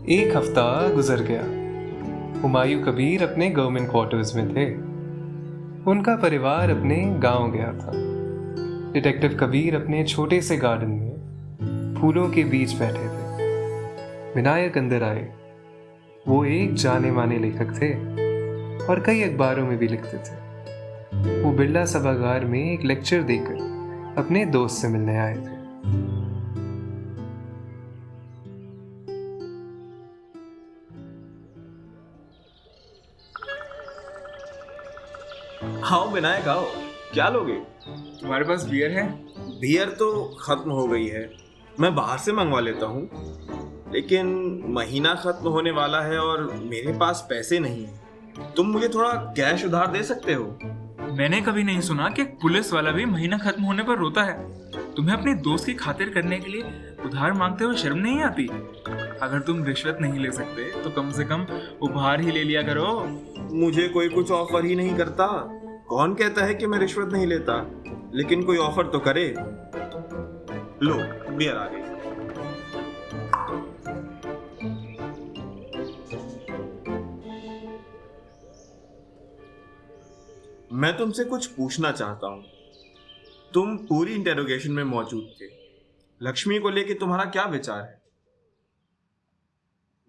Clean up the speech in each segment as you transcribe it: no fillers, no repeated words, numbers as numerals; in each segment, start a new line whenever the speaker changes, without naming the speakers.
एक हफ्ता गुजर गया। हुमायूं कबीर अपने गवर्नमेंट क्वार्टर्स में थे। उनका परिवार अपने गांव गया था। डिटेक्टिव कबीर अपने छोटे से गार्डन में फूलों के बीच बैठे थे। विनायक अंदर आए। वो एक जाने माने लेखक थे और कई अखबारों में भी लिखते थे। वो बिरला सभागार में एक लेक्चर देकर अपने दोस्त से मिलने आए थे।
आओ विनायक आओ, क्या लोगे?
तुम्हारे पास बियर है?
बियर तो खत्म हो गई है, मैं बाहर से मंगवा लेता हूँ। लेकिन महीना खत्म होने वाला है और मेरे पास पैसे नहीं है। तुम मुझे थोड़ा कैश उधार दे सकते हो?
मैंने कभी नहीं सुना कि एक पुलिस वाला भी महीना खत्म होने पर रोता है। तुम्हें अपने दोस्त की खातिर करने के लिए उधार मांगते हुए शर्म नहीं आती? अगर तुम रिश्वत नहीं ले सकते तो कम से कम उधार ही ले लिया करो।
मुझे कोई कुछ ऑफर ही नहीं करता। कौन कहता है कि मैं रिश्वत नहीं लेता? लेकिन कोई ऑफर तो करे। लो, बियर आ गई। मैं तुमसे कुछ पूछना चाहता हूं। तुम पूरी इंटेरोगेशन में मौजूद थे। लक्ष्मी को लेके तुम्हारा क्या विचार है?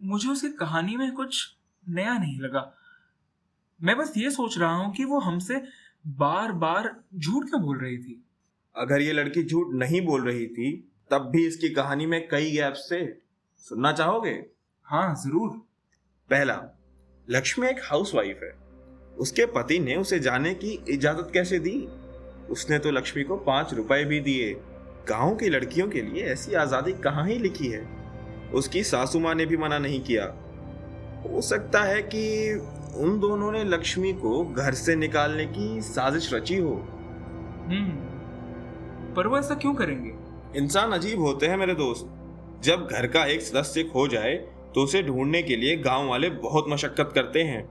मुझे उसकी कहानी में कुछ नया नहीं लगा। मैं बस ये सोच रहा हूँ कि वो हमसे बार बार झूठ क्यों बोल रही थी।
अगर ये लड़की झूठ नहीं बोल रही थी तब भी इसकी कहानी में कई गैप्स थे। सुनना चाहोगे?
हाँ जरूर।
पहला, लक्ष्मी एक हाउसवाइफ है। उसके पति ने उसे जाने की इजाजत कैसे दी? उसने तो लक्ष्मी को 5 रुपए भी दिए। गांव की लड़कियों के लिए ऐसी आजादी कहाँ ही लिखी है। उसकी सासू माँ ने भी मना नहीं किया। हो सकता है कि उन दोनों ने लक्ष्मी को घर से निकालने की साजिश रची हो।
पर वो ऐसा क्यों करेंगे?
इंसान अजीब होते हैं मेरे दोस्त। जब घर का एक सदस्य खो जाए तो उसे ढूंढने के लिए गांव वाले बहुत मशक्कत करते हैं।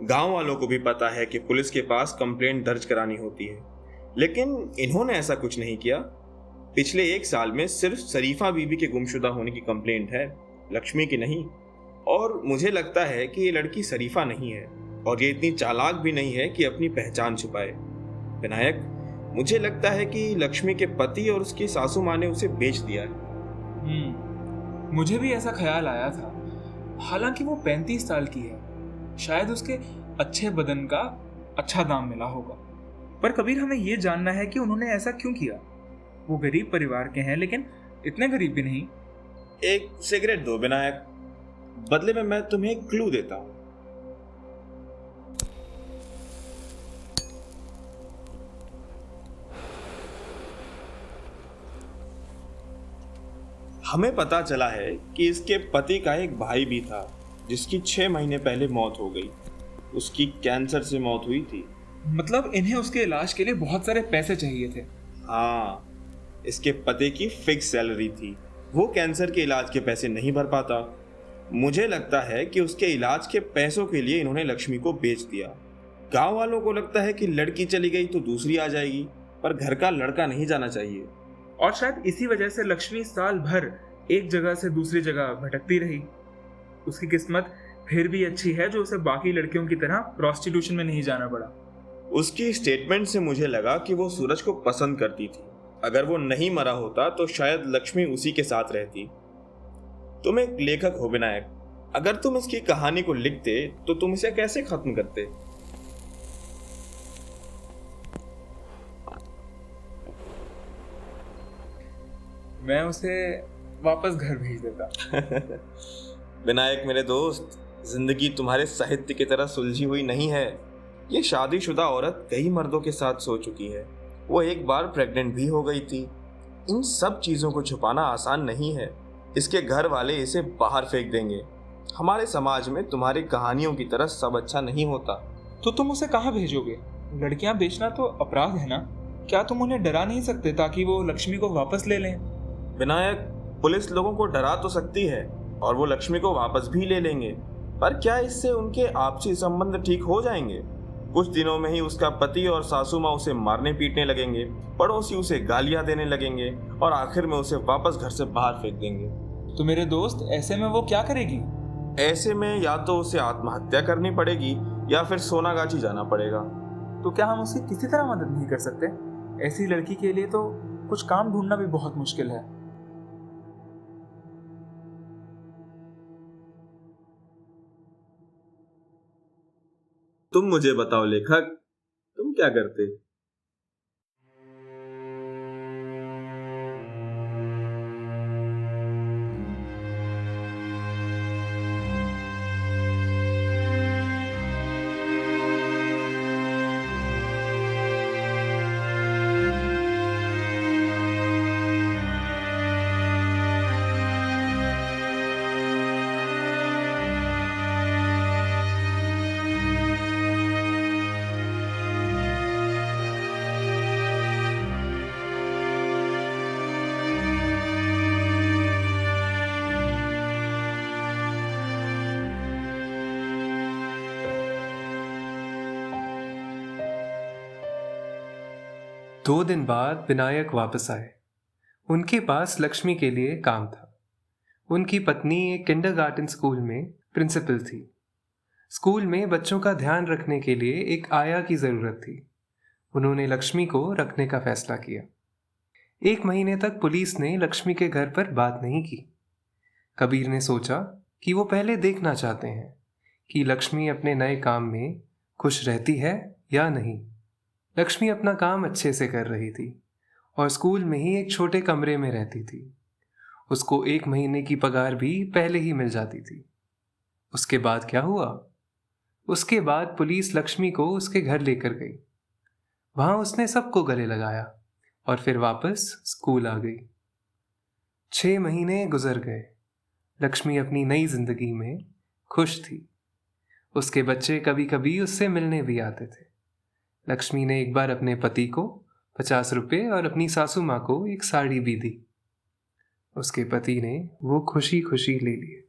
गांव वालों को भी पता है कि पुलिस के पास कंप्लेंट दर्ज करानी होती है, लेकिन इन्होंने ऐसा कुछ नहीं किया। पिछले 1 साल में सिर्फ शरीफा बीबी के गुमशुदा होने की कंप्लेंट है, लक्ष्मी की नहीं। और मुझे लगता है कि ये लड़की शरीफा नहीं है और ये इतनी चालाक भी नहीं है कि अपनी पहचान छुपाए। विनायक, मुझे लगता है कि लक्ष्मी के पति और उसकी सासू माँ ने उसे बेच दिया है।
मुझे भी ऐसा ख्याल आया था। हालांकि वो 35 साल की है, शायद उसके अच्छे बदन का अच्छा दाम मिला होगा। पर कबीर, हमें ये जानना है कि उन्होंने ऐसा क्यों किया। वो गरीब परिवार के हैं, लेकिन इतने गरीब भी नहीं।
एक सिगरेट दो विनायक, बदले में मैं तुम्हें एक क्लू देता हूं। हमें पता चला है कि इसके पति का एक भाई भी था जिसकी 6 महीने पहले मौत हो गई। उसकी कैंसर से मौत हुई थी।
मतलब इन्हें उसके इलाज के लिए बहुत सारे पैसे चाहिए थे।
हाँ, इसके पति की फिक्स सैलरी थी। वो कैंसर के इलाज के पैसे नहीं भर पाता। मुझे लगता है कि उसके इलाज के पैसों के लिए इन्होंने लक्ष्मी को बेच दिया। गांव वालों को लगता है कि लड़की चली गई तो दूसरी आ जाएगी, पर घर का लड़का नहीं जाना चाहिए।
और शायद इसी वजह से लक्ष्मी साल भर एक जगह से दूसरी जगह भटकती रही। उसकी किस्मत फिर भी अच्छी है जो उसे बाकी लड़कियों की तरह प्रोस्टिट्यूशन में नहीं जाना पड़ा।
उसकी स्टेटमेंट से मुझे लगा कि वो सूरज को पसंद करती थी। अगर वो नहीं मरा होता तो शायद लक्ष्मी उसी के साथ रहती। तुम एक लेखक हो विनायक, अगर तुम इसकी कहानी को लिखते तो तुम इसे कैसे खत्म करते?
मैं उसे वापस घर भेज देता।
विनायक मेरे दोस्त, जिंदगी तुम्हारे साहित्य की तरह सुलझी हुई नहीं है। ये शादीशुदा औरत कई मर्दों के साथ सो चुकी है। वो एक बार प्रेग्नेंट भी हो गई थी। इन सब चीज़ों को छुपाना आसान नहीं है। इसके घर वाले इसे बाहर फेंक देंगे। हमारे समाज में तुम्हारी कहानियों की तरह सब अच्छा नहीं होता।
तो तुम उसे कहाँ भेजोगे? लड़कियां बेचना तो अपराध है ना? क्या तुम उन्हें डरा नहीं सकते ताकि वो लक्ष्मी को वापस ले लें?
विनायक, पुलिस लोगों को डरा तो सकती है और वो लक्ष्मी को वापस भी ले लेंगे, पर क्या इससे उनके आपसी संबंध ठीक हो जाएंगे? कुछ दिनों में ही उसका पति और सासू माँ उसे मारने पीटने लगेंगे, पड़ोसी उसे गालियां देने लगेंगे और आखिर में उसे वापस घर से बाहर फेंक देंगे।
तो मेरे दोस्त, ऐसे में वो क्या करेगी?
ऐसे में या तो उसे आत्महत्या करनी पड़ेगी या फिर सोनागाछी जाना पड़ेगा।
तो क्या हम उसकी किसी तरह मदद नहीं कर सकते? ऐसी लड़की के लिए तो कुछ काम ढूंढना भी बहुत मुश्किल है।
तुम मुझे बताओ लेखक, तुम क्या करते?
दो दिन बाद विनायक वापस आए। उनके पास लक्ष्मी के लिए काम था। उनकी पत्नी एक किंडरगार्टन स्कूल में प्रिंसिपल थी। स्कूल में बच्चों का ध्यान रखने के लिए एक आया की जरूरत थी। उन्होंने लक्ष्मी को रखने का फैसला किया। 1 महीने तक पुलिस ने लक्ष्मी के घर पर बात नहीं की। कबीर ने सोचा कि वो पहले देखना चाहते हैं कि लक्ष्मी अपने नए काम में खुश रहती है या नहीं। लक्ष्मी अपना काम अच्छे से कर रही थी और स्कूल में ही एक छोटे कमरे में रहती थी। उसको 1 महीने की पगार भी पहले ही मिल जाती थी। उसके बाद क्या हुआ? उसके बाद पुलिस लक्ष्मी को उसके घर लेकर गई। वहां उसने सबको गले लगाया और फिर वापस स्कूल आ गई। 6 महीने गुजर गए। लक्ष्मी अपनी नई जिंदगी में खुश थी। उसके बच्चे कभी कभी उससे मिलने भी आते थे। लक्ष्मी ने एक बार अपने पति को 50 रुपये और अपनी सासू माँ को एक साड़ी भी दी। उसके पति ने वो खुशी खुशी ले लिए।